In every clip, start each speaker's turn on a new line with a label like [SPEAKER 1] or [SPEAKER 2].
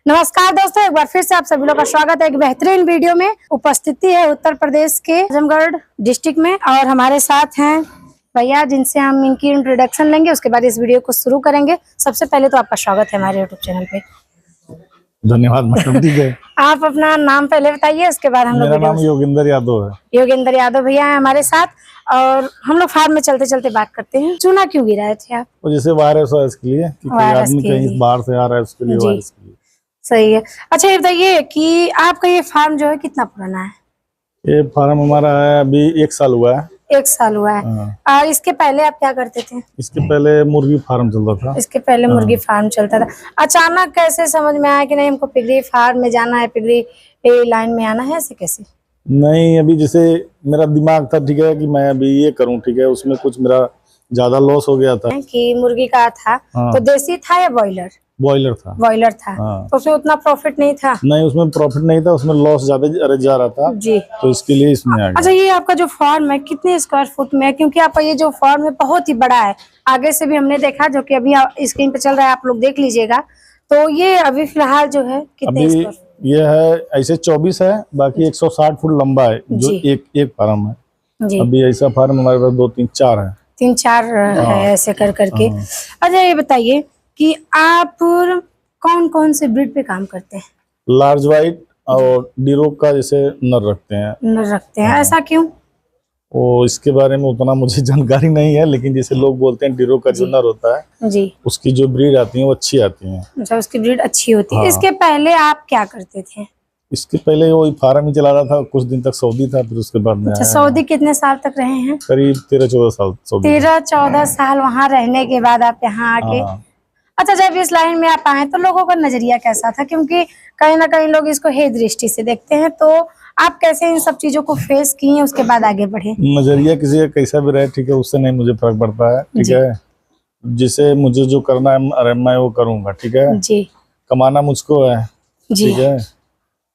[SPEAKER 1] नमस्कार दोस्तों, एक बार फिर से आप सभी लोग का स्वागत है एक बेहतरीन वीडियो में। उपस्थिति है उत्तर प्रदेश के आजमगढ़ डिस्ट्रिक्ट में और हमारे साथ हैं भैया जिनसे हम इनकी इंट्रोडक्शन लेंगे, उसके बाद इस वीडियो को शुरू करेंगे। सबसे पहले तो आपका स्वागत है हमारे यूट्यूब चैनल पे।
[SPEAKER 2] धन्यवाद मैडम। ठीक है,
[SPEAKER 1] आप अपना नाम पहले बताइए, उसके बाद हम लोग।
[SPEAKER 2] मेरा नाम योगेंद्र यादव है।
[SPEAKER 1] योगेंद्र यादव भैया है हमारे साथ और हम लोग फार्म में चलते चलते बात करते हैं। चूना क्यों गिराए थे आप?
[SPEAKER 2] वो जैसे वायरस है इसके लिए कि कोई आदमी कहीं बाहर से आ रहा है उसके लिए वायरस के लिए।
[SPEAKER 1] सही है। अच्छा ये बताइए कि आपका ये फार्म जो है कितना पुराना है?
[SPEAKER 2] ये फार्म हमारा है अभी 1 साल हुआ है।
[SPEAKER 1] 1 साल हुआ है। और इसके पहले आप क्या करते थे?
[SPEAKER 2] इसके पहले मुर्गी फार्म चलता था।
[SPEAKER 1] इसके पहले मुर्गी फार्म चलता था। अचानक कैसे समझ में आया कि नहीं हमको पिगरी फार्म में जाना है, पिगरी लाइन में आना है, ऐसे कैसे?
[SPEAKER 2] नहीं, अभी जैसे मेरा दिमाग था ठीक है कि मैं अभी ये करूं, ठीक है, उसमें कुछ मेरा ज्यादा लॉस हो गया था
[SPEAKER 1] कि मुर्गी का था। तो देसी था या बॉयलर?
[SPEAKER 2] बॉयलर था।
[SPEAKER 1] बॉयलर था। तो उसमें उतना प्रॉफिट नहीं था?
[SPEAKER 2] नहीं, उसमें प्रॉफिट नहीं था, उसमें लॉस ज्यादा जा रहा था
[SPEAKER 1] जी।
[SPEAKER 2] तो इसके लिए इसमें आ गया।
[SPEAKER 1] अच्छा ये आपका जो फार्म है कितने स्क्वायर फुट में है? क्योंकि आपका ये जो फार्म है बहुत ही बड़ा है। आगे से भी हमने देखा, जो कि अभी स्क्रीन पे चल रहा है, आप लोग देख लीजिएगा। तो ये अभी फिलहाल जो है कितने स्क्वायर?
[SPEAKER 2] ये है ऐसे 24 है, बाकी 160 फुट लंबा है जो एक फार्म है जी। अभी ऐसा फार्म हमारे पास 2 3 4 है।
[SPEAKER 1] 3 4 है ऐसे कर करके। अच्छा ये बताइए कि आप कौन कौन से ब्रीड पे काम करते हैं?
[SPEAKER 2] लार्ज वाइट और डीरोक का जैसे नर रखते हैं।
[SPEAKER 1] नर रखते हैं, ऐसा क्यों?
[SPEAKER 2] वो इसके बारे में उतना मुझे जानकारी नहीं है, लेकिन जैसे लोग बोलते हैं डीरोक का जो नर होता है जी, उसकी जो ब्रीड आती है वो अच्छी आती है।
[SPEAKER 1] अच्छा, उसकी ब्रीड अच्छी होती है। इसके पहले आप क्या करते थे?
[SPEAKER 2] इसके पहले वही फार्म ही चला रहा था, कुछ दिन तक सऊदी था, फिर उसके बाद में।
[SPEAKER 1] अच्छा, सऊदी कितने साल तक रहे हैं?
[SPEAKER 2] करीब 13-14 साल।
[SPEAKER 1] 13-14 साल वहाँ रहने के बाद आप यहाँ आके। अच्छा, जब इस लाइन में आप आए तो लोगों का नजरिया कैसा था? क्योंकि कहीं ना कहीं लोग इसको हे दृष्टि से देखते हैं, तो आप कैसे इन सब चीजों को फेस किए, उसके बाद आगे बढ़े?
[SPEAKER 2] नजरिया किसी का कैसा भी रहे, ठीक है, उससे नहीं मुझे फर्क पड़ता है, ठीक है। जिसे मुझे जो करना है अरे मैं वो करूंगा, ठीक है जी। कमाना मुझको है, ठीक है।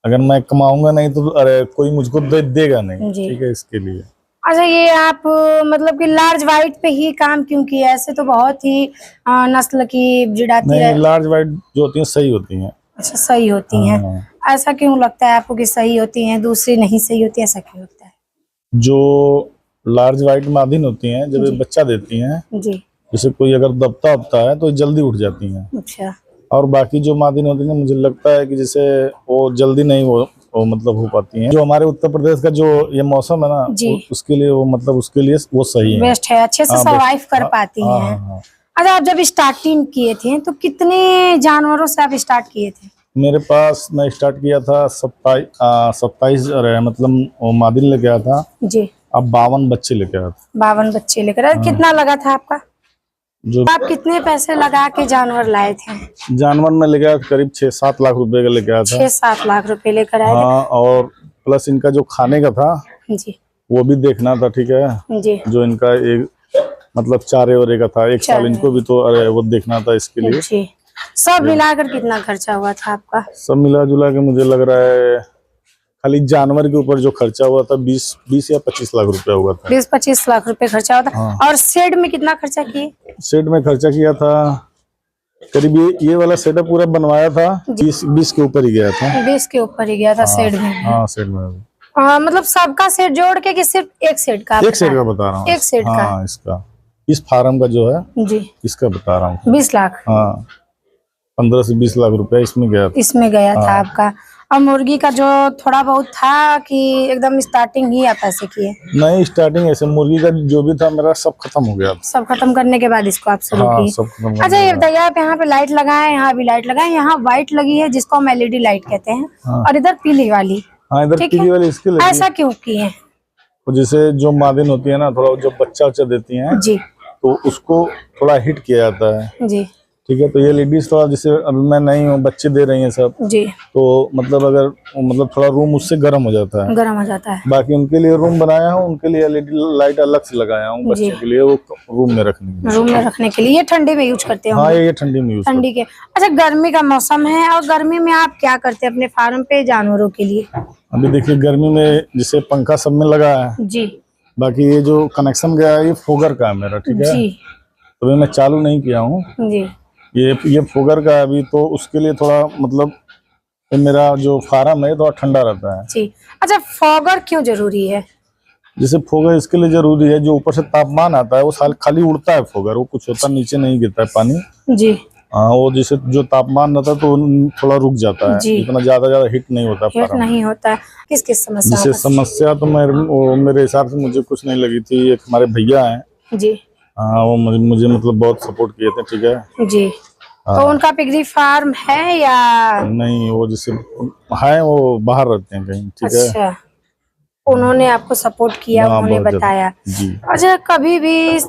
[SPEAKER 2] अगर मैं कमाऊंगा नहीं तो अरे कोई मुझको देगा नहीं, ठीक है, इसके लिए।
[SPEAKER 1] अच्छा ये आप मतलब कि लार्ज वाइट पे ही काम क्यों किया? ऐसे तो बहुत ही नस्ल की ब्रीड आती है।
[SPEAKER 2] लार्ज वाइट जो होती है सही होती हैं।
[SPEAKER 1] अच्छा, सही होती हैं। ऐसा क्यों लगता है आपको कि सही होती हैं, दूसरी नहीं सही होती, ऐसा क्यों लगता है?
[SPEAKER 2] जो लार्ज वाइट मादिन होती हैं जब ये बच्चा देती हैं जी, जैसे कोई अगर दबता है तो जल्दी उठ जाती हैं। अच्छा। और बाकी जो मादिन होती हैं मुझे लगता है कि जैसे वो जल्दी नहीं वो मतलब हो पाती हैं। जो हमारे उत्तर प्रदेश का जो ये मौसम है ना, उसके लिए वो मतलब उसके लिए वो सही है, बेस्ट है, अच्छे से सरवाइव कर पाती हैं। अच्छा, आप जब स्टार्टिंग किए थे तो कितने जानवरों से आप स्टार्ट किए थे? मेरे पास मैं स्टार्ट किया था 27 मतलब मादिन लेके आया था जी। अब 52 बच्चे लेके आया था। 52 बच्चे लेकर आया। कितना लगा था आपका? जो आप कितने पैसे लगा के जानवर लाए थे? जानवर में लेके आया करीब 6-7 लाख रुपए का लेके आया था। 6-7 लाख रुपए लेकर आए थे। और प्लस इनका जो खाने का था जी, वो भी देखना था, ठीक है जी। जो इनका एक मतलब चारे वरे का था, 1 साल इनको भी तो अरे वो देखना था, इसके लिए जी। सब मिलाकर कितना खर्चा हुआ था आपका? सब मिला जुला के मुझे लग रहा है खाली जानवर के ऊपर जो खर्चा हुआ था 20 या 25 लाख रुपया हुआ था। 20-25 लाख रुपए खर्चा हुआ था। और शेड में कितना खर्चा किए? शेड में खर्चा किया था करीब ये वाला सेटअप पूरा बनवाया था 20 के ऊपर ही गया था। 20 के ऊपर ही गया था शेड में। हाँ, शेड में मतलब सबका सेट जोड़ के कि सिर्फ एक सेट का? एक सेट का बता रहा हूँ। एक सेट का इसका, इस फार्म का जो है जी, इसका बता रहा हूँ 20 लाख। हाँ, 15 से 20 लाख रुपया इसमें गया था आपका। और मुर्गी का जो थोड़ा बहुत था कि एकदम स्टार्टिंग ही आप ऐसे किए? नहीं, स्टार्टिंग ऐसे मुर्गी का जो भी था मेरा सब खत्म हो गया। सब खत्म करने के बाद इसको आप शुरू किए? अच्छा ये बताइए, आप यहाँ पे लाइट लगाए, यहाँ भी लाइट लगाए, यहाँ व्हाइट लगी है जिसको हम LED लाइट कहते हैं, और इधर पीली वाली। हाँ, इधर पीली वाली इसके लिए। ऐसा क्यों किए? जैसे जो मादिन होती है ना, थोड़ा जो बच्चा देती है जी, तो उसको थोड़ा हिट किया जाता है जी, ठीक है। तो ये लेडीज थोड़ा जैसे अभी मैं नहीं हूँ, बच्चे दे रही हैं सब जी, तो मतलब अगर मतलब थोड़ा रूम उससे गर्म हो जाता है। बाकी उनके लिए रूम बनाया हूँ, उनके लिए LED लाइट अलग से लगाया हूँ बच्चों के लिए, वो रूम में रखने के लिए। ये ठंडी में यूज करते हैं? हाँ, ये ठंडी में यूज ठंडी के। अच्छा, गर्मी का मौसम है और गर्मी में आप क्या करते हैं अपने फार्म पे जानवरों के लिए? अभी देखिए गर्मी में जैसे पंखा सब में लगा है जी, बाकी ये जो कनेक्शन गया है ये फोगर का है मेरा, ठीक है। तो मैं चालू नहीं किया हूँ जी, ये फोगर का अभी, तो उसके लिए थोड़ा मतलब तो मेरा जो फार्म है तो ठंडा रहता है
[SPEAKER 1] जी। अच्छा, फॉगर क्यों जरूरी है?
[SPEAKER 2] जैसे फोगर इसके लिए जरूरी है, जो ऊपर से तापमान आता है वो खाली उड़ता है फोगर, वो कुछ होता नीचे नहीं गिरता है पानी।
[SPEAKER 1] जी।
[SPEAKER 2] हाँ, वो जैसे जो तापमान रहता है तो थोड़ा रुक जाता है,
[SPEAKER 1] जी।
[SPEAKER 2] इतना ज्यादा हिट नहीं होता।
[SPEAKER 1] हिट नहीं होता है। किस किस समस्या?
[SPEAKER 2] जैसे समस्या तो मेरे हिसाब से मुझे कुछ नहीं लगी थी। एक हमारे भैया हैं
[SPEAKER 1] जी।
[SPEAKER 2] हाँ, वो मुझे मतलब बहुत सपोर्ट किए थे। ठीक है
[SPEAKER 1] जी। तो उनका पिगरी फार्म है या
[SPEAKER 2] नहीं? वो जैसे है, वो बाहर रहते हैं कहीं। ठीक है।
[SPEAKER 1] अच्छा, उन्होंने आपको सपोर्ट किया, उन्होंने बताया।
[SPEAKER 2] जी।
[SPEAKER 1] अच्छा, कभी भी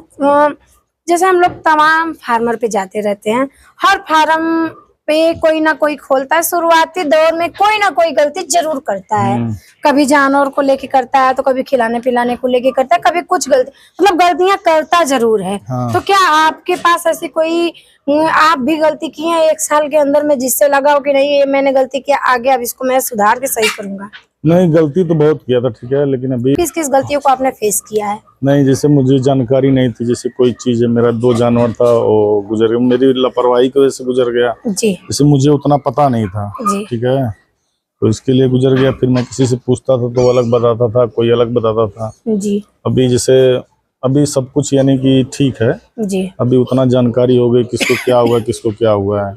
[SPEAKER 1] जैसे हम लोग तमाम फार्मर पे जाते रहते हैं, हर फार्म पे कोई ना कोई खोलता है, शुरुआती दौर में कोई ना कोई गलती जरूर करता है। कभी जानवर को लेके करता है, तो कभी खिलाने पिलाने को लेके करता है, कभी कुछ गलती, मतलब गलतियां करता जरूर है।
[SPEAKER 2] हाँ।
[SPEAKER 1] तो क्या आपके पास ऐसी कोई, आप भी गलती की है 1 साल के अंदर में, जिससे लगा हो कि नहीं ये मैंने गलती किया, आगे अब इसको मैं सुधार के सही करूंगा?
[SPEAKER 2] नहीं, गलती तो बहुत किया था। ठीक है, लेकिन अभी
[SPEAKER 1] किस किस गलतियों को आपने फेस किया है?
[SPEAKER 2] नहीं, जैसे मुझे जानकारी नहीं थी, जैसे कोई चीज है, मेरा 2 जानवर था वो गुजर गया, मेरी लापरवाही की वजह से गुजर गया।
[SPEAKER 1] जी।
[SPEAKER 2] जैसे मुझे उतना पता नहीं था।
[SPEAKER 1] जी।
[SPEAKER 2] ठीक है, तो इसके लिए गुजर गया। फिर मैं किसी से पूछता था तो अलग बताता था, कोई अलग बताता था।
[SPEAKER 1] जी।
[SPEAKER 2] अभी जैसे अभी सब कुछ यानी कि ठीक है।
[SPEAKER 1] जी।
[SPEAKER 2] अभी उतना जानकारी हो गई, किसको क्या हुआ, किसको क्या हुआ है।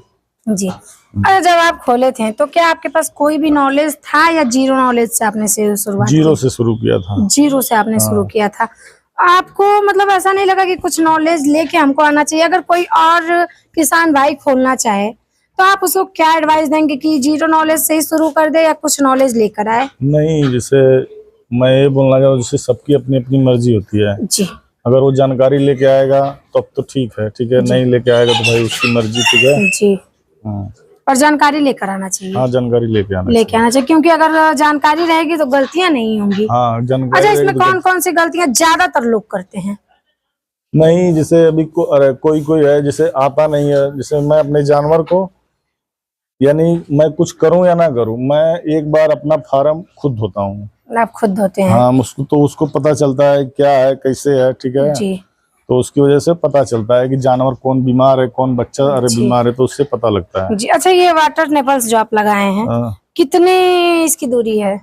[SPEAKER 1] जी। अरे, जब आप खोले थे तो क्या आपके पास कोई भी नॉलेज था या जीरो नॉलेज से आपने शुरुआत?
[SPEAKER 2] जीरो से शुरू किया था।
[SPEAKER 1] जीरो से आपने शुरू किया था। आपको मतलब ऐसा नहीं लगा कि कुछ नॉलेज लेके हमको आना चाहिए? अगर कोई और किसान भाई खोलना चाहे तो आप उसको क्या एडवाइस देंगे कि जीरो नॉलेज से ही शुरू कर दे या कुछ नॉलेज लेकर आए?
[SPEAKER 2] नहीं, जैसे मैं ये बोलना चाहता हूँ, जैसे सबकी अपनी अपनी मर्जी होती है।
[SPEAKER 1] जी।
[SPEAKER 2] अगर वो जानकारी लेके आएगा तब तो ठीक है। ठीक है, नहीं लेके आएगा तो भाई उसकी मर्जी। ठीक है
[SPEAKER 1] जी।
[SPEAKER 2] हाँ।
[SPEAKER 1] और जानकारी लेकर आना चाहिए।
[SPEAKER 2] हाँ, जानकारी लेके आना
[SPEAKER 1] चाहिए, क्योंकि अगर जानकारी रहेगी तो गलतियां नहीं होंगी।
[SPEAKER 2] हाँ, जानकारी।
[SPEAKER 1] अच्छा, इसमें कौन कौन सी गलतियां ज्यादातर लोग करते हैं?
[SPEAKER 2] नहीं, जैसे अभी अरे कोई है जैसे आता नहीं है। जैसे मैं अपने जानवर को, यानी मैं कुछ करूं या ना करूं, मैं एक बार अपना फार्म खुद धोता हूँ।
[SPEAKER 1] आप खुद धोते हैं?
[SPEAKER 2] हाँ, उसको पता चलता है क्या है, कैसे है। ठीक है
[SPEAKER 1] जी।
[SPEAKER 2] तो उसकी वजह से पता चलता है कि जानवर कौन बीमार है, कौन बच्चा बीमार है, तो उससे पता लगता है।
[SPEAKER 1] जी। अच्छा, ये वाटर नेपल्स जो आप लगाए हैं, कितने इसकी दूरी है?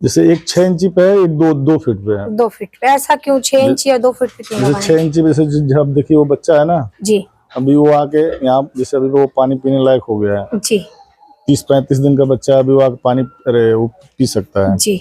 [SPEAKER 2] जैसे एक 6 इंची पे है, एक 2 फीट पे है।
[SPEAKER 1] 2 फीट पे? ऐसा क्यों 6 इंच या 2 फीट पे क्यों लगाए?
[SPEAKER 2] 6 इंची वैसे जब देखिए वो बच्चा है ना
[SPEAKER 1] जी।
[SPEAKER 2] अभी वो आके यहाँ, जैसे अभी वो पानी पीने लायक हो गया है।
[SPEAKER 1] जी।
[SPEAKER 2] 30-35 दिन का बच्चा है, अभी वो आके पानी वो पी सकता है।
[SPEAKER 1] जी।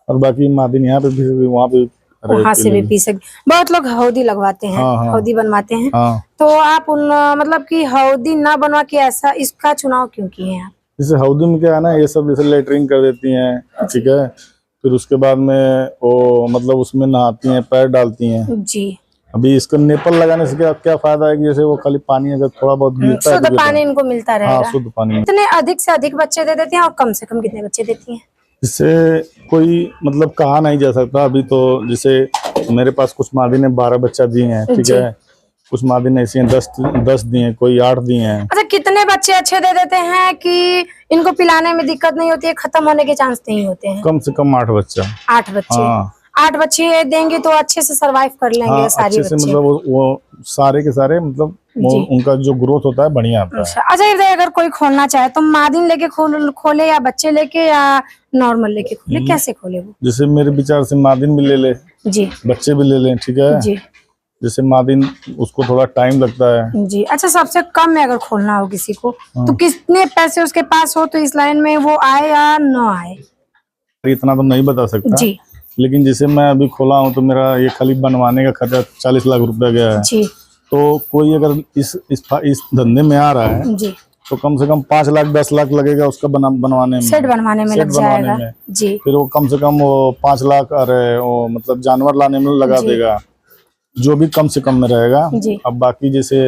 [SPEAKER 2] और बाकी मादिन यहाँ पे भी, वहाँ पे
[SPEAKER 1] वहाँ से भी पी सकते। बहुत लोग हौदी लगवाते हैं।
[SPEAKER 2] हाँ, हाँ।
[SPEAKER 1] हौदी बनवाते हैं।
[SPEAKER 2] हाँ।
[SPEAKER 1] तो आप उन मतलब कि हौदी ना बनवा के ऐसा इसका चुनाव क्यों किए हैं आप?
[SPEAKER 2] जैसे हौदी में क्या है ना, ये सब जैसे लेटरिंग कर देती हैं। ठीक है, फिर उसके बाद में वो मतलब उसमें नहाती हैं, पैर डालती हैं।
[SPEAKER 1] जी।
[SPEAKER 2] अभी इसको नेपल लगाने से क्या फायदा है कि जैसे वो खाली पानी अगर थोड़ा बहुत गिरता है,
[SPEAKER 1] शुद्ध पानी इनको मिलता रहेगा।
[SPEAKER 2] हाँ, शुद्ध पानी।
[SPEAKER 1] कितने अधिक से अधिक बच्चे दे देती हैं और कम से कम कितने बच्चे देती हैं?
[SPEAKER 2] इससे कोई मतलब कहा नहीं जा सकता। अभी तो जैसे मेरे पास कुछ मादी ने 12 बच्चा दिए हैं। ठीक है, कुछ मादी ने ऐसे 10 दिए हैं, कोई 8 दिए हैं।
[SPEAKER 1] अच्छा, कितने बच्चे अच्छे दे देते हैं कि इनको पिलाने में दिक्कत नहीं होती है, खत्म होने के चांस नहीं होते हैं?
[SPEAKER 2] कम से कम 8 बच्चा।
[SPEAKER 1] 8 बच्चे?
[SPEAKER 2] हाँ।
[SPEAKER 1] 8 बच्चे देंगे तो अच्छे से सरवाइव कर लेंगे।
[SPEAKER 2] हाँ,
[SPEAKER 1] सारे
[SPEAKER 2] अच्छे से
[SPEAKER 1] बच्चे
[SPEAKER 2] मतलब वो सारे के सारे मतलब उनका जो ग्रोथ होता है बढ़िया आता है।
[SPEAKER 1] अच्छा, ये अगर कोई खोलना चाहे तो मादिन लेके खोले या बच्चे लेके या नॉर्मल लेके खोले, कैसे खोले वो?
[SPEAKER 2] जैसे मेरे विचार से मादिन भी ले ले
[SPEAKER 1] जी,
[SPEAKER 2] बच्चे भी ले लें। ठीक है
[SPEAKER 1] जी।
[SPEAKER 2] जैसे मादिन उसको थोड़ा टाइम लगता है
[SPEAKER 1] जी। अच्छा, सबसे कम में अगर खोलना हो किसी को तो कितने पैसे उसके पास हो तो इस लाइन में वो आए या न आए?
[SPEAKER 2] इतना तो नहीं बता सकता
[SPEAKER 1] जी।
[SPEAKER 2] लेकिन जैसे मैं अभी खोला हूँ तो मेरा ये खाली बनवाने का खर्चा 40 लाख रुपया गया है।
[SPEAKER 1] जी।
[SPEAKER 2] तो कोई अगर इस धंधे में आ रहा है
[SPEAKER 1] जी,
[SPEAKER 2] तो कम से कम 5 लाख 10 लाख लगेगा उसका बनवाने में,
[SPEAKER 1] सेट बनवाने में लग जाएगा। जी।
[SPEAKER 2] फिर वो कम से कम वो 5 लाख अरे वो मतलब जानवर लाने में लगा देगा, जो भी कम से कम में रहेगा। अब बाकी जैसे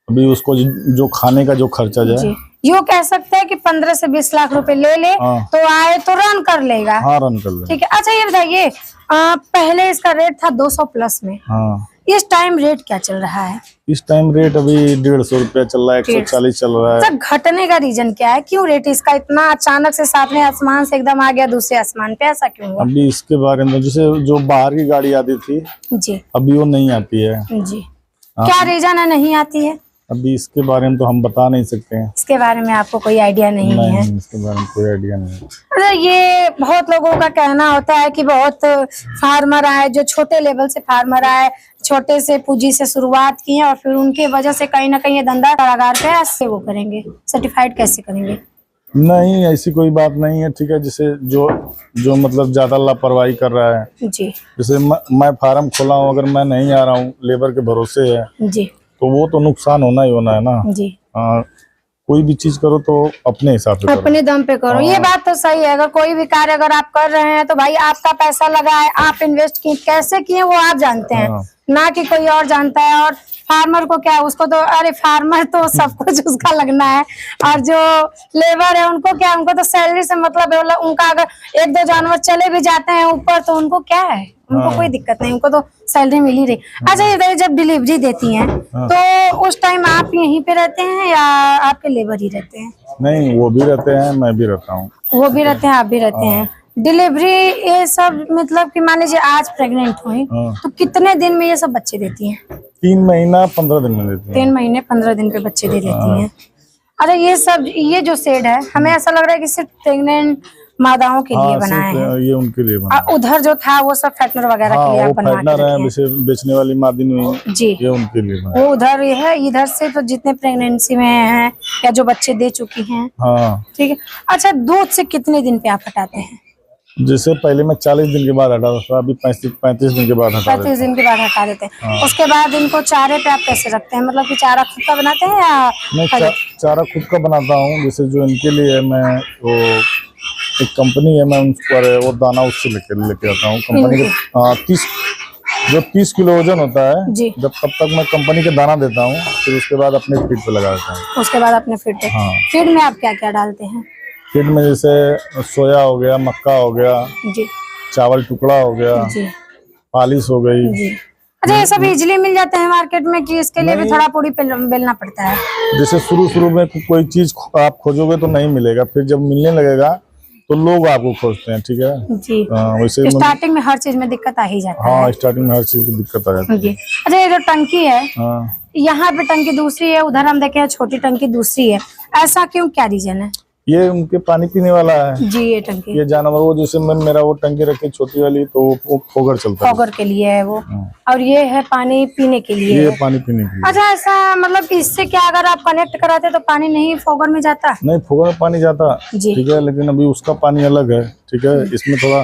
[SPEAKER 2] अभी उसको जो खाने का जो खर्चा जाए,
[SPEAKER 1] यो कह सकते हैं कि 15 से 20 लाख रुपए ले ले तो आए तो रन कर लेगा।
[SPEAKER 2] हाँ, रन कर लेगा।
[SPEAKER 1] ठीक है। अच्छा, ये बताइए, पहले इसका रेट था 200 प्लस में।
[SPEAKER 2] हाँ।
[SPEAKER 1] इस टाइम रेट क्या चल रहा है?
[SPEAKER 2] इस टाइम रेट अभी 150 रुपया चल रहा है, 140 चल रहा है।
[SPEAKER 1] अच्छा, घटने का रीजन क्या है? क्यों रेट इसका इतना अचानक से सातवें आसमान से एकदम आ गया दूसरे आसमान पे, ऐसा क्यों हुआ?
[SPEAKER 2] अभी इसके बारे में जैसे जो बाहर की गाड़ी आती थी
[SPEAKER 1] जी,
[SPEAKER 2] अभी वो नहीं आती है।
[SPEAKER 1] जी। क्या रीजन है नहीं आती है?
[SPEAKER 2] अभी इसके बारे में तो हम बता नहीं सकते हैं।
[SPEAKER 1] इसके बारे में आपको कोई आइडिया नहीं है?
[SPEAKER 2] इसके बारे में कोई आइडिया नहीं है।
[SPEAKER 1] अच्छा, ये बहुत लोगों का कहना होता है कि बहुत फार्मर आए जो छोटे लेवल से फार्मर आए, छोटे से पूंजी से शुरुआत की है और फिर उनके वजह से कहीं ना कहीं ये धंधा कारागार पे ऐसे वो करेंगे, सर्टिफाइड कैसे करेंगे?
[SPEAKER 2] नहीं, ऐसी कोई बात नहीं है। ठीक है, जैसे जो मतलब ज्यादा लापरवाही कर रहा है
[SPEAKER 1] जी,
[SPEAKER 2] जैसे मैं फार्म खोला हूँ, अगर मैं नहीं आ रहा हूँ, लेबर के भरोसे है
[SPEAKER 1] जी,
[SPEAKER 2] तो वो तो नुकसान होना ही होना है ना
[SPEAKER 1] जी।
[SPEAKER 2] कोई भी चीज करो तो अपने हिसाब से करो,
[SPEAKER 1] अपने दम पे करो। ये बात तो सही है। अगर कोई भी कार्य अगर आप कर रहे हैं तो भाई आपका पैसा लगा है, आप इन्वेस्ट किए, कैसे किए वो आप जानते हैं, ना कि कोई और जानता है। और फार्मर को क्या है, उसको तो अरे फार्मर तो सब कुछ उसका लगना है, और जो लेबर है उनको क्या, उनको तो सैलरी से मतलब है। उनका अगर एक दो जानवर चले भी जाते हैं ऊपर तो उनको क्या है, उनको कोई दिक्कत नहीं, उनको तो सैलरी मिल ही रही। अच्छा, ये जब डिलीवरी देती हैं तो उस टाइम आप यहीं पे रहते हैं या आपके लेबर ही रहते हैं?
[SPEAKER 2] नहीं, वो भी रहते हैं, मैं भी रहता हूँ।
[SPEAKER 1] वो भी रहते हैं, आप भी रहते हैं। डिलीवरी ये सब मतलब कि मान लीजिए आज प्रेग्नेंट हुई तो कितने दिन में ये सब बच्चे देती हैं?
[SPEAKER 2] 3 महीना 15 दिन में देती हैं।
[SPEAKER 1] 3 महीने 15 दिन पे बच्चे दे देती हैं। अरे ये सब, ये जो शेड है हमें ऐसा लग रहा है कि सिर्फ प्रेग्नेंट मादाओं के लिए बनाया है।
[SPEAKER 2] ये उनके लिए बना
[SPEAKER 1] और उधर जो था वो सब फैटनर वगैरह के लिए आप बनवा के रखे हैं।
[SPEAKER 2] जैसे बेचने वाली मादी नहीं
[SPEAKER 1] जी,
[SPEAKER 2] ये उनके लिए बना।
[SPEAKER 1] वो उधर ये है, इधर से तो जितने प्रेगनेंसी में हैं या जो बच्चे दे चुकी हैं।
[SPEAKER 2] हाँ,
[SPEAKER 1] ठीक है। अच्छा, दूध से कितने दिन पे आप हटाते हैं?
[SPEAKER 2] जैसे पहले मैं 40 दिन के बाद हटाता था, अभी 35 दिन के बाद हटा
[SPEAKER 1] 35 दिन के बाद हटा देते हैं। उसके बाद इनको चारे पे आप कैसे रखते हैं? मतलब कि चारा खुद का बनाते हैं या?
[SPEAKER 2] मैं चारा खुद का बनाता हूँ। जैसे जो इनके लिए मैं वो एक कंपनी है, मैं उन पर वो दाना उससे लेके आता हूँ कंपनी के। 30 किलो वजन होता है
[SPEAKER 1] जी,
[SPEAKER 2] जब तब तक मैं कंपनी के दाना देता हूँ, फिर उसके बाद अपने फीड पे लगा देता हूँ।
[SPEAKER 1] उसके बाद अपने फीड पे। फीड में आप क्या क्या डालते हैं?
[SPEAKER 2] फीड में जैसे सोया हो गया, मक्का हो गया
[SPEAKER 1] जी,
[SPEAKER 2] चावल टुकड़ा हो गया
[SPEAKER 1] जी,
[SPEAKER 2] पालिश हो गई
[SPEAKER 1] जी। अच्छा, ये सब इजीली मिल जाते हैं मार्केट में कि इसके लिए भी थोड़ा पूरी बेलना पड़ता है?
[SPEAKER 2] जैसे शुरू में कोई चीज आप खोजोगे तो नहीं मिलेगा, फिर जब मिलने लगेगा तो लोग आपको खोजते हैं। ठीक है
[SPEAKER 1] जी।
[SPEAKER 2] वैसे
[SPEAKER 1] स्टार्टिंग में हर चीज में दिक्कत आ ही जाता है।
[SPEAKER 2] हाँ, स्टार्टिंग में हर चीज की दिक्कत आ जाती है।
[SPEAKER 1] जी। अच्छा, ये जो टंकी है यहाँ पे टंकी दूसरी है, उधर हम देखे छोटी टंकी दूसरी है, ऐसा क्यों, क्या रीजन है?
[SPEAKER 2] ये उनके पानी पीने वाला है
[SPEAKER 1] जी। ये टंकी,
[SPEAKER 2] ये जानवर वो जैसे मेरा वो टंकी रखी छोटी वाली तो वो फोगर चलता है,
[SPEAKER 1] फोगर के लिए है वो। और ये है पानी पीने के लिए,
[SPEAKER 2] ये पानी पीने के लिए।
[SPEAKER 1] अच्छा, ऐसा मतलब कि इससे क्या अगर आप कनेक्ट कराते तो पानी नहीं फोगर में जाता?
[SPEAKER 2] नहीं, फोगर में पानी जाता
[SPEAKER 1] जी,
[SPEAKER 2] ठीक है, लेकिन अभी उसका पानी अलग है। ठीक है, इसमें थोड़ा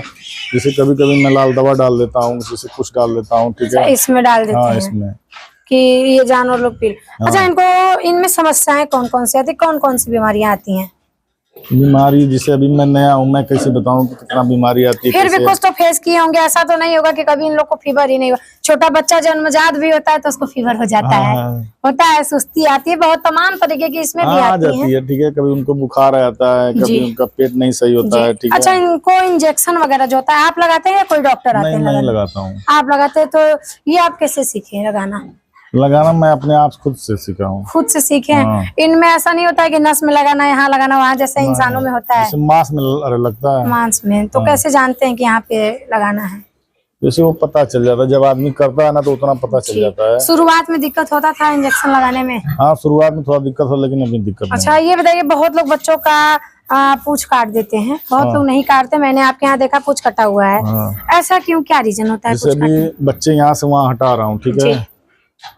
[SPEAKER 2] जैसे कभी मैं लाल दवा डाल देता हूँ, जैसे कुछ डाल देता हूँ। ठीक है,
[SPEAKER 1] इसमें डाल देते हैं
[SPEAKER 2] इसमें
[SPEAKER 1] कि ये जानवर लोग पी। अच्छा, इनको इनमें समस्याएं कौन कौन सी आती, कौन कौन सी बीमारियां आती हैं?
[SPEAKER 2] बीमारी जैसे अभी मैं नया हूँ, मैं कैसे बताऊँ कि कितना बीमारी आती है।
[SPEAKER 1] फिर भी कुछ तो फेस किए होंगे, ऐसा तो नहीं होगा कि कभी इन लोग को फीवर ही नहीं हुआ। छोटा बच्चा जन्मजात भी होता है तो उसको फीवर हो जाता है, होता है, सुस्ती आती है, बहुत तमाम तरीके की इसमें भी आती है।
[SPEAKER 2] ठीक है, कभी उनको बुखार आता है, कभी उनका पेट नहीं सही होता है। ठीक है।
[SPEAKER 1] अच्छा, इनको इंजेक्शन वगैरह जो होता है आप लगाते हैं या कोई डॉक्टर आते हैं?
[SPEAKER 2] नहीं लगाता हूँ।
[SPEAKER 1] आप लगाते हैं, तो ये आप कैसे सीखे लगाना?
[SPEAKER 2] मैं अपने आप खुद से सीखा हूँ।
[SPEAKER 1] खुद से सीखे हैं? इनमें ऐसा नहीं होता है कि नस में लगाना, यहाँ लगाना, वहाँ जैसे इंसानों में होता है
[SPEAKER 2] मांस में लगता है।
[SPEAKER 1] मांस में तो कैसे जानते हैं कि यहाँ पे लगाना है?
[SPEAKER 2] जैसे वो पता चल जाता है, जब आदमी करता है ना तो उतना पता चल जाता है।
[SPEAKER 1] शुरुआत में दिक्कत होता था इंजेक्शन लगाने में?
[SPEAKER 2] हाँ, शुरुआत में थोड़ा दिक्कत हो, लेकिन अभी दिक्कत
[SPEAKER 1] अच्छा, ये बताइए, बहुत लोग बच्चों का पूछ काट देते हैं, बहुत लोग नहीं काटते, मैंने आपके यहाँ देखा पूछ कटा हुआ है, ऐसा क्यों, क्या रीजन होता है?
[SPEAKER 2] जैसे अभी बच्चे यहाँ से वहाँ हटा रहा हूँ, ठीक है,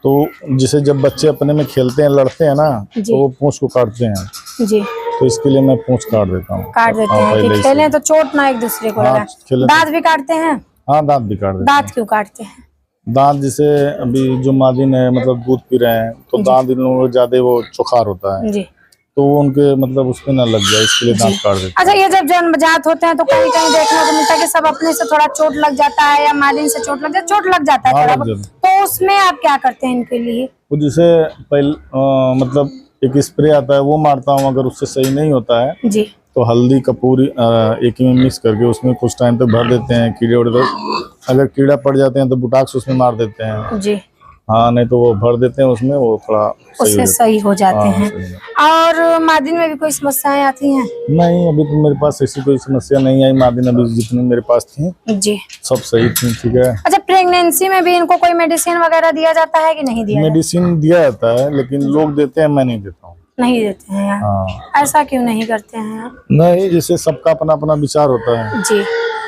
[SPEAKER 2] तो जैसे जब बच्चे अपने में खेलते हैं, लड़ते हैं ना, तो वो पूंछ को काटते हैं जी, तो इसके लिए मैं पूंछ काट देता हूँ।
[SPEAKER 1] काट देते हैं कि खेलें तो चोट ना एक दूसरे को लगे। दांत भी काटते हैं?
[SPEAKER 2] हाँ, दांत भी काट देते हैं।
[SPEAKER 1] दांत क्यों काटते हैं?
[SPEAKER 2] दांत जैसे अभी जो मादिन है मतलब दूध पी रहे हैं तो दांत इन लोगों को ज्यादा वो चोखार होता है जी, तो उनके मतलब उसमें ना लग जाए, इसके लिए दांत काट देते हैं।
[SPEAKER 1] अच्छा, ये जब जन्मजात होते हैं तो कहीं कहीं देखने को मिलता है कि सब अपने से थोड़ा चोट लग जाता है या मादिन से चोट लग जाता है थोड़ा बहुत, तो उसमें आप क्या करते हैं इनके लिए?
[SPEAKER 2] वो जैसे पहले मतलब एक स्प्रे आता है वो मारता हूँ, अगर उससे सही नहीं होता है जी तो हल्दी कपूर एक ही में मिक्स करके उसमें कुछ टाइम तक भर देते हैं, कीड़े उड़े, अगर कीड़ा पड़ जाते हैं तो बुटाक्स उसमें मार देते हैं जी, हाँ, नहीं तो वो भर देते हैं उसमें, वो थोड़ा
[SPEAKER 1] उससे सही हो जाते
[SPEAKER 2] हाँ,
[SPEAKER 1] हैं।
[SPEAKER 2] सही है।
[SPEAKER 1] और मादिन में भी कोई समस्याएं आती हैं?
[SPEAKER 2] नहीं, अभी तो मेरे पास ऐसी कोई समस्या नहीं आई। मादिन अभी जितनी मेरे पास थी
[SPEAKER 1] जी,
[SPEAKER 2] सब सही थी, ठीक है।
[SPEAKER 1] अच्छा, प्रेगनेंसी में भी इनको कोई मेडिसिन वगैरह दिया जाता है कि नहीं दिया
[SPEAKER 2] मेडिसिन दिया जाता है, लेकिन लोग देते हैं, मैं नहीं देता हूँ।
[SPEAKER 1] नहीं देते हैं यार?
[SPEAKER 2] हाँ,
[SPEAKER 1] ऐसा क्यों नहीं करते हैं आप?
[SPEAKER 2] नहीं, जैसे सबका अपना अपना विचार होता है।
[SPEAKER 1] जी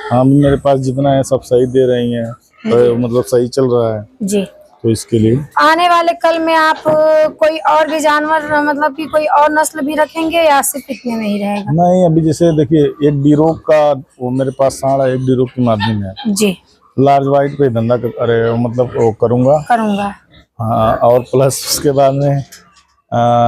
[SPEAKER 2] हाँ, मेरे पास जितना है सब सही दे रही हैं, तो मतलब सही चल रहा है,
[SPEAKER 1] जी।
[SPEAKER 2] तो इसके लिए।
[SPEAKER 1] आने वाले कल में आप कोई और भी जानवर, मतलब कि कोई और नस्ल भी रखेंगे या सिर्फ इतने में ही रहेगा?
[SPEAKER 2] नहीं, अभी जैसे देखिए, एक डीरोक का वो मेरे पास सांड है, एक डीरोक की माध्यम है
[SPEAKER 1] जी।
[SPEAKER 2] लार्ज वाइट पे धंधा अरे मतलब वो करूँगा। हाँ, और प्लस उसके बाद में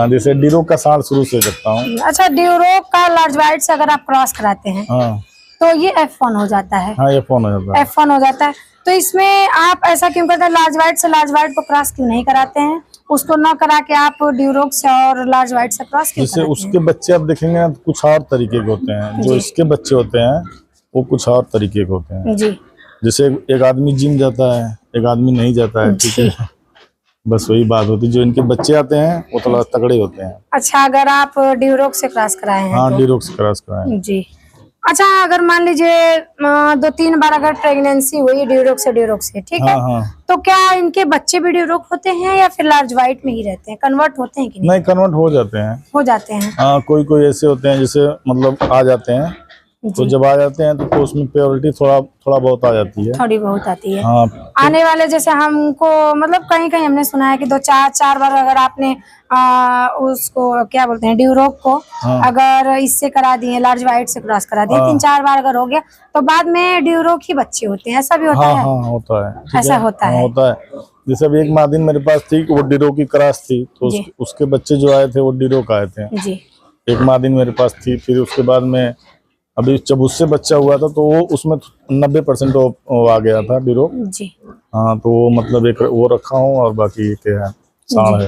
[SPEAKER 2] जैसे डीरोक का सांड शुरू से रखता हूँ।
[SPEAKER 1] अच्छा, ड्यूरोक का लार्ज वाइट से अगर आप क्रॉस कराते हैं
[SPEAKER 2] हाँ
[SPEAKER 1] तो ये F1 हो जाता है?
[SPEAKER 2] हाँ, ये फोन हो जाता है।
[SPEAKER 1] F1 हो जाता है। तो इसमें आप ऐसा क्यों करते हैं, लार्ज वाइट से लार्ज वाइट को क्रॉस क्यों नहीं कराते हैं? उसको न करा के आप ड्यूरोक से और लार्ज वाइट से क्रॉस क्यों
[SPEAKER 2] जैसे
[SPEAKER 1] कराते
[SPEAKER 2] उसके बच्चे आप देखेंगे ना, तो कुछ और तरीके के होते हैं। जो
[SPEAKER 1] जी।
[SPEAKER 2] इसके बच्चे होते हैं वो कुछ और तरीके के होते हैं।
[SPEAKER 1] हैं? जी
[SPEAKER 2] जैसे एक आदमी जिम जाता है, एक आदमी नहीं जाता है, ठीक है। बस वही बात होती है। जो इनके बच्चे आते हैं वो थोड़ा तगड़े होते हैं।
[SPEAKER 1] अच्छा, अगर आप ड्यूरोक से क्रॉस कराए हैं
[SPEAKER 2] हाँ,
[SPEAKER 1] तो?
[SPEAKER 2] डीरोक से क्रॉस कराएं।
[SPEAKER 1] जी। अच्छा, अगर मान लीजिए 2-3 बार अगर प्रेगनेंसी हुई ड्यूरोक से, ठीक है,
[SPEAKER 2] हाँ हाँ,
[SPEAKER 1] तो क्या इनके बच्चे भी ड्यूरोक होते हैं या फिर लार्ज वाइट में ही रहते हैं, कन्वर्ट होते हैं कि नहीं?
[SPEAKER 2] नहीं, कन्वर्ट हो जाते हैं।
[SPEAKER 1] हो जाते हैं।
[SPEAKER 2] हाँ, कोई कोई ऐसे होते हैं जैसे मतलब आ जाते हैं, तो
[SPEAKER 1] जी,
[SPEAKER 2] जब आ जाते हैं तो उसमें प्योरिटी थोड़ा बहुत आ जाती है।
[SPEAKER 1] थोड़ी बहुत आती है।
[SPEAKER 2] हाँ,
[SPEAKER 1] आने वाले जैसे हमको मतलब कहीं कहीं हमने सुना है कि 2-4 बार अगर आपने उसको क्या बोलते हैं ड्यूरोक को
[SPEAKER 2] हाँ,
[SPEAKER 1] अगर इससे करा दिए, लार्ज वाइट से क्रॉस करा दिए,
[SPEAKER 2] हाँ।
[SPEAKER 1] 3-4 बार अगर हो गया तो बाद में ड्यूरोक ही बच्चे होते हैं, ऐसा भी होता
[SPEAKER 2] हाँ
[SPEAKER 1] है?
[SPEAKER 2] हाँ, होता है, ठीक
[SPEAKER 1] ऐसा
[SPEAKER 2] है।
[SPEAKER 1] होता
[SPEAKER 2] हाँ,
[SPEAKER 1] है।
[SPEAKER 2] होता है। जैसे अभी एक मादिन मेरे पास थी, वो डीरोक की क्रॉस थी, तो
[SPEAKER 1] जी।
[SPEAKER 2] उसके बच्चे जो आए थे वो डीरोक आए थे।
[SPEAKER 1] जी
[SPEAKER 2] एक मादिन मेरे पास थी, फिर उसके बाद में अभी जब उससे बच्चा हुआ था तो वो उसमें 90% वो आ गया था डीरोक।
[SPEAKER 1] जी।
[SPEAKER 2] हाँ, तो वो मतलब एक वो रखा हूँ और बाकी एक है सांड है।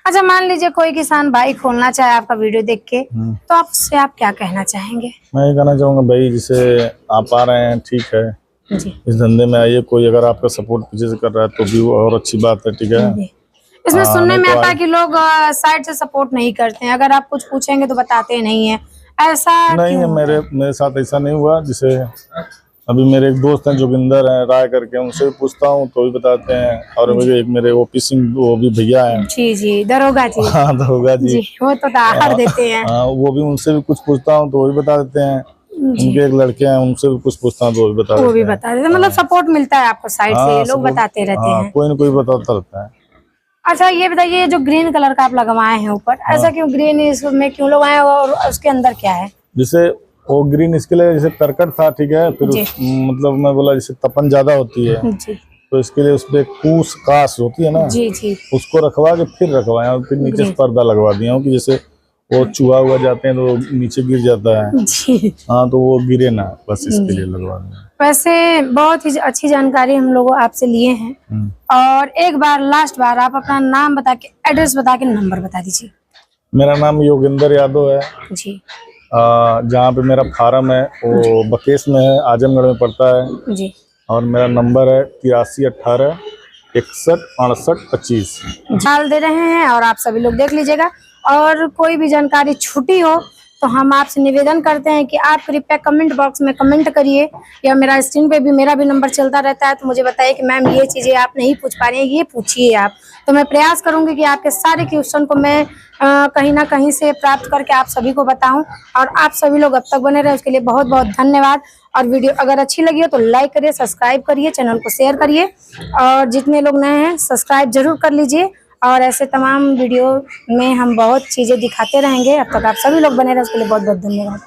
[SPEAKER 1] अच्छा, मान लीजिए कोई किसान भाई खोलना चाहे आपका वीडियो देख के, तो आपसे आप क्या कहना चाहेंगे?
[SPEAKER 2] मैं ये कहना चाहूँगा भाई, जैसे आप आ रहे हैं, ठीक है,
[SPEAKER 1] जी
[SPEAKER 2] इस धंधे में आइए। कोई अगर आपका सपोर्ट पीछे से कर रहा है तो भी वो और अच्छी बात है, ठीक है।
[SPEAKER 1] जी। इसमें
[SPEAKER 2] हाँ,
[SPEAKER 1] सुनने
[SPEAKER 2] नहीं
[SPEAKER 1] में
[SPEAKER 2] तो
[SPEAKER 1] आता है कि लोग साइड से सपोर्ट नहीं करते हैं, अगर आप कुछ पूछेंगे तो बताते नहीं है, ऐसा
[SPEAKER 2] नहीं,
[SPEAKER 1] क्यों?
[SPEAKER 2] मेरे साथ ऐसा नहीं हुआ। जैसे अभी मेरे एक दोस्त हैं जोगिंदर हैं, राय करके, उनसे भी पूछता हूँ तो भी बताते हैं। और एक मेरे वो पिसिंग वो भी भैया हैं।
[SPEAKER 1] जी जी, दरोगा जी।
[SPEAKER 2] हाँ, दरोगा जी।
[SPEAKER 1] जी, वो तो आहार देते हैं।
[SPEAKER 2] हाँ, वो भी, उनसे भी कुछ पूछता हूँ तो वो भी बता देते हैं।
[SPEAKER 1] जी,
[SPEAKER 2] उनके एक लड़के हैं, उनसे भी कुछ पूछता हूँ तो वो भी बता
[SPEAKER 1] वो
[SPEAKER 2] देते
[SPEAKER 1] भी
[SPEAKER 2] हैं।
[SPEAKER 1] बता देते हैं, मतलब सपोर्ट मिलता है आपको साइड से,
[SPEAKER 2] हाँ,
[SPEAKER 1] लोग बताते रहते
[SPEAKER 2] हाँ,
[SPEAKER 1] हैं।
[SPEAKER 2] कोई ना कोई बताता रहता है।
[SPEAKER 1] अच्छा, ये बताइए, जो ग्रीन कलर का आप लगवाए हैं ऊपर, ऐसा क्यों ग्रीन इसमें क्यों लगवाए और उसके अंदर क्या है?
[SPEAKER 2] जैसे वो ग्रीन इसके लिए, जैसे करकट था, ठीक है, फिर
[SPEAKER 1] जी।
[SPEAKER 2] मतलब मैं बोला जैसे तपन ज्यादा होती है
[SPEAKER 1] जी
[SPEAKER 2] तो इसके लिए उसपे कूस कास होती है ना,
[SPEAKER 1] जी जी।
[SPEAKER 2] उसको रखवा के फिर रखवाए और फिर नीचे से पर्दा लगवा दिया हूँ कि जैसे वो चूहा हुआ जाते हैं तो वो नीचे गिर जाता है।
[SPEAKER 1] जी।
[SPEAKER 2] हाँ, तो वो गिरे ना, बस इसके लिए लगवा दिया।
[SPEAKER 1] वैसे बहुत ही अच्छी जानकारी हम लोग आपसे लिए हैं। और एक बार लास्ट बार आप अपना नाम बता के, एड्रेस बता के, नंबर बता दीजिए।
[SPEAKER 2] मेरा नाम योगेंद्र यादव है।
[SPEAKER 1] जी
[SPEAKER 2] जहाँ पे मेरा फार्म है वो बकेश में है, आजमगढ़ में पड़ता है।
[SPEAKER 1] जी।
[SPEAKER 2] और मेरा नंबर है 8318 61 68 25।
[SPEAKER 1] डाल दे रहे हैं और आप सभी लोग देख लीजिएगा। और कोई भी जानकारी छूटी हो तो हम आपसे निवेदन करते हैं कि आप कृपया कमेंट बॉक्स में कमेंट करिए, या मेरा स्क्रीन पे भी मेरा भी नंबर चलता रहता है, तो मुझे बताइए कि मैम ये चीज़ें आप नहीं पूछ पा रही हैं, ये पूछिए आप। तो मैं प्रयास करूंगी कि आपके सारे क्वेश्चन को मैं कहीं ना कहीं से प्राप्त करके आप सभी को बताऊं। और आप सभी लोग अब तक बने रहे, उसके लिए बहुत बहुत धन्यवाद। और वीडियो अगर अच्छी लगी हो तो लाइक करिए, सब्सक्राइब करिए, चैनल को शेयर करिए, और जितने लोग नए हैं सब्सक्राइब जरूर कर लीजिए। और ऐसे तमाम वीडियो में हम बहुत चीज़ें दिखाते रहेंगे। अब तक आप सभी लोग बने रहे, उसके लिए बहुत बहुत धन्यवाद।